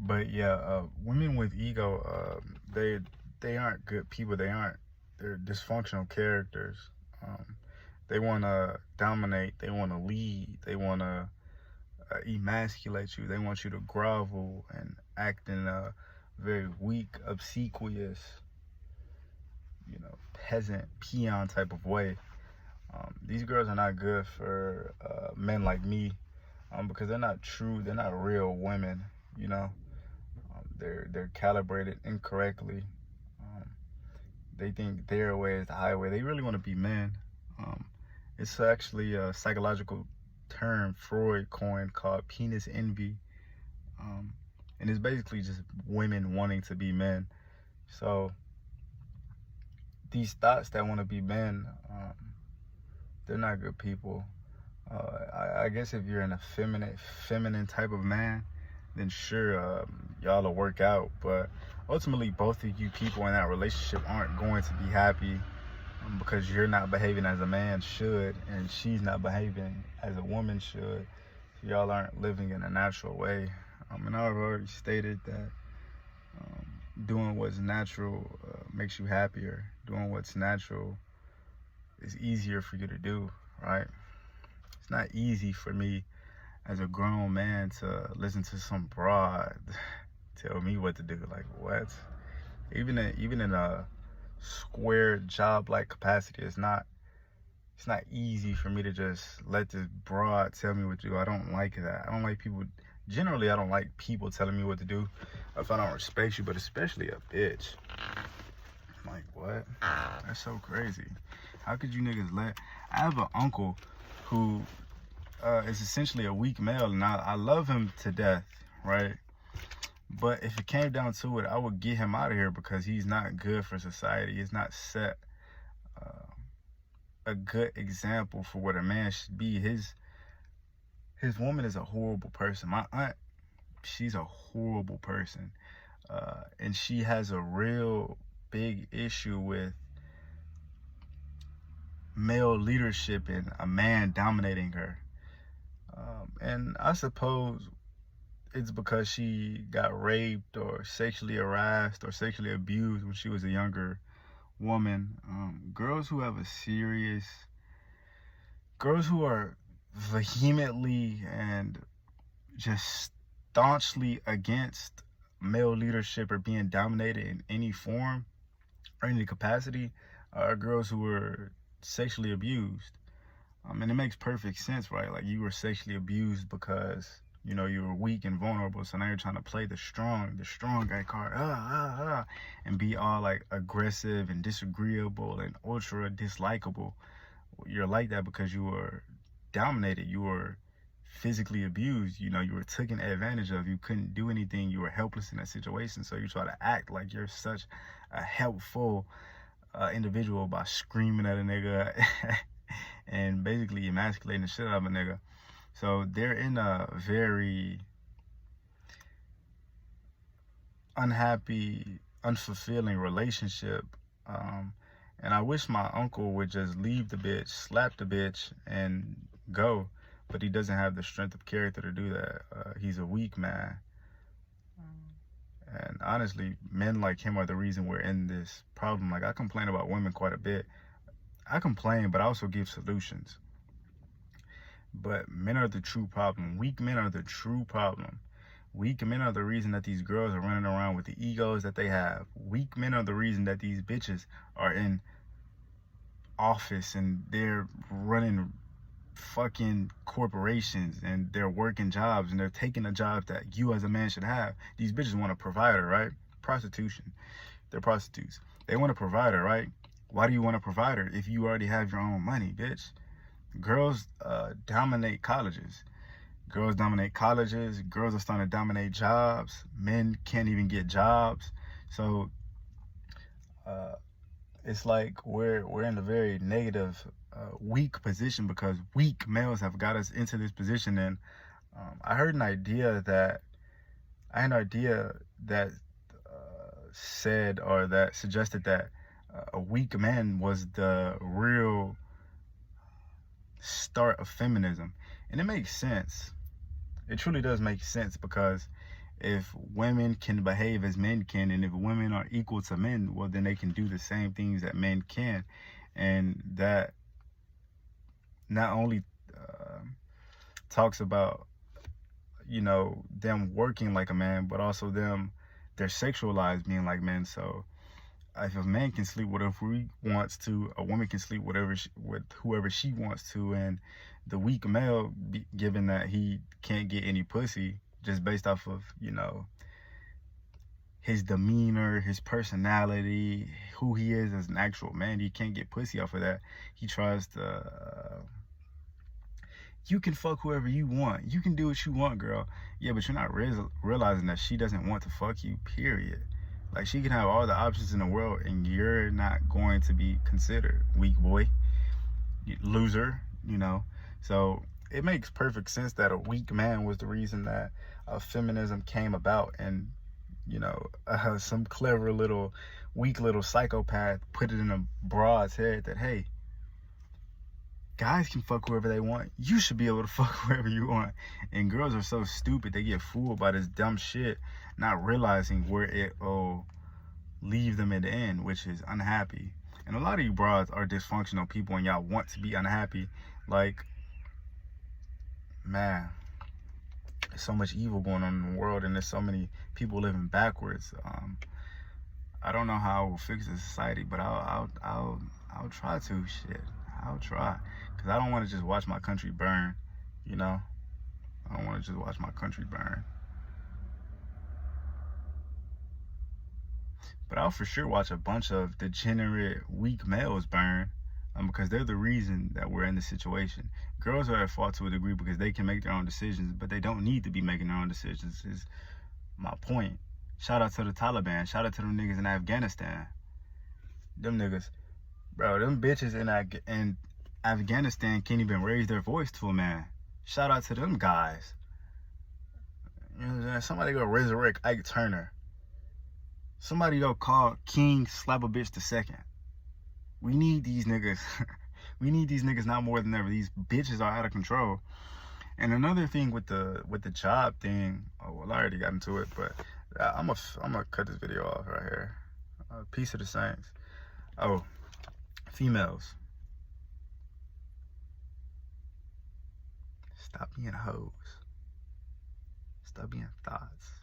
But yeah, women with ego, they aren't good people. They're dysfunctional characters. Um, they want to dominate. They want to lead. They want to emasculate you. They want you to grovel and act in a very weak, obsequious, peasant, peon type of way. These girls are not good for men like me, because they're not true. They're not real women. You know, they're calibrated incorrectly. Um, they think their way is the highway. They really want to be men. Um, it's actually a psychological term Freud coined called penis envy. Um, and it's basically just women wanting to be men. So these thoughts that want to be men, they're not good people. I guess if you're an effeminate, feminine type of man, then sure, y'all will work out. But ultimately, both of you people in that relationship aren't going to be happy, because you're not behaving as a man should, and she's not behaving as a woman should. So y'all aren't living in a natural way. And I've already stated that doing what's natural makes you happier. Doing what's natural is easier for you to do, right? It's not easy for me as a grown man to listen to some broad tell me what to do. Like, what? Even in a square job like capacity, it's not easy for me to just let this broad tell me what to do. I don't like that. I don't like people. Generally, I don't like people telling me what to do if I don't respect you, but especially a bitch. I'm like, what? That's so crazy. How could you niggas let... I have an uncle who is essentially a weak male, and I love him to death, right? But if it came down to it, I would get him out of here because he's not good for society. He's not set a good example for what a man should be. His woman is a horrible person. My aunt, she's a horrible person. And she has a real big issue with male leadership and a man dominating her. And I suppose it's because she got raped or sexually harassed or sexually abused when she was a younger woman. Girls who are vehemently and just staunchly against male leadership or being dominated in any form or any capacity are girls who were sexually abused. And it makes perfect sense, right? Like, you were sexually abused because, you were weak and vulnerable. So now you're trying to play the strong guy card, and be all like aggressive and disagreeable and ultra dislikable. You're like that because you were dominated. You were physically abused. You were taken advantage of. You couldn't do anything. You were helpless in that situation. So you try to act like you're such a helpful individual by screaming at a nigga and basically emasculating the shit out of a nigga. So they're in a very unhappy, unfulfilling relationship. And I wish my uncle would just leave the bitch, slap the bitch, and go. But he doesn't have the strength of character to do that. He's a weak man. And honestly, men like him are the reason we're in this problem. Like, I complain about women quite a bit. I complain, but I also give solutions. But men are the true problem. Weak men are the true problem. Weak men are the reason that these girls are running around with the egos that they have. Weak men are the reason that these bitches are in office and they're running fucking corporations and they're working jobs and they're taking a job that you as a man should have. These bitches want a provider, right? Prostitution. They're prostitutes. They want a provider, right? Why do you want a provider if you already have your own money, bitch? Girls dominate colleges. Girls dominate colleges. Girls are starting to dominate jobs. Men can't even get jobs. So it's like we're in a very negative, weak position because weak males have got us into this position. And I had an idea that said, or that suggested that a weak man was the real start of feminism. And it makes sense. It truly does make sense, because if women can behave as men can, and if women are equal to men, well, then they can do the same things that men can. And that not only talks about, them working like a man, but also they're sexualized being like men. So if a man can sleep whatever he wants to, a woman can sleep with whoever she wants to. And the weak male, given that he can't get any pussy just based off of, his demeanor, his personality, who he is as an actual man, he can't get pussy off of that. He tries to, you can fuck whoever you want. You can do what you want, girl. Yeah, but you're not realizing that she doesn't want to fuck you, period. Like, she can have all the options in the world, and you're not going to be considered. Weak boy, loser, So it makes perfect sense that a weak man was the reason that feminism came about. And, some clever little, weak little psychopath put it in a broad's head that, hey, guys can fuck whoever they want. You should be able to fuck whoever you want. And girls are so stupid. They get fooled by this dumb shit, not realizing where it'll leave them at the end, which is unhappy. And a lot of you broads are dysfunctional people, and y'all want to be unhappy. Like, man, there's so much evil going on in the world, and there's so many people living backwards. I don't know how I will fix the society, but I'll try to. I'll try, because I don't want to just watch my country burn. I don't want to just watch my country burn. But I'll for sure watch a bunch of degenerate, weak males burn, because they're the reason that we're in this situation. Girls are at fault to a degree because they can make their own decisions, but they don't need to be making their own decisions, is my point. Shout out to the Taliban. Shout out to them niggas in Afghanistan. Them niggas, bro, them bitches in Afghanistan can't even raise their voice to a man. Shout out to them guys. Somebody go resurrect Ike Turner. Somebody go call King Slap a Bitch II. We need these niggas. We need these niggas now more than ever. These bitches are out of control. And another thing with the job thing, I already got into it, but I'm gonna cut this video off right here. Peace of the Saints. Oh, females, stop being hoes. Stop being thoughts.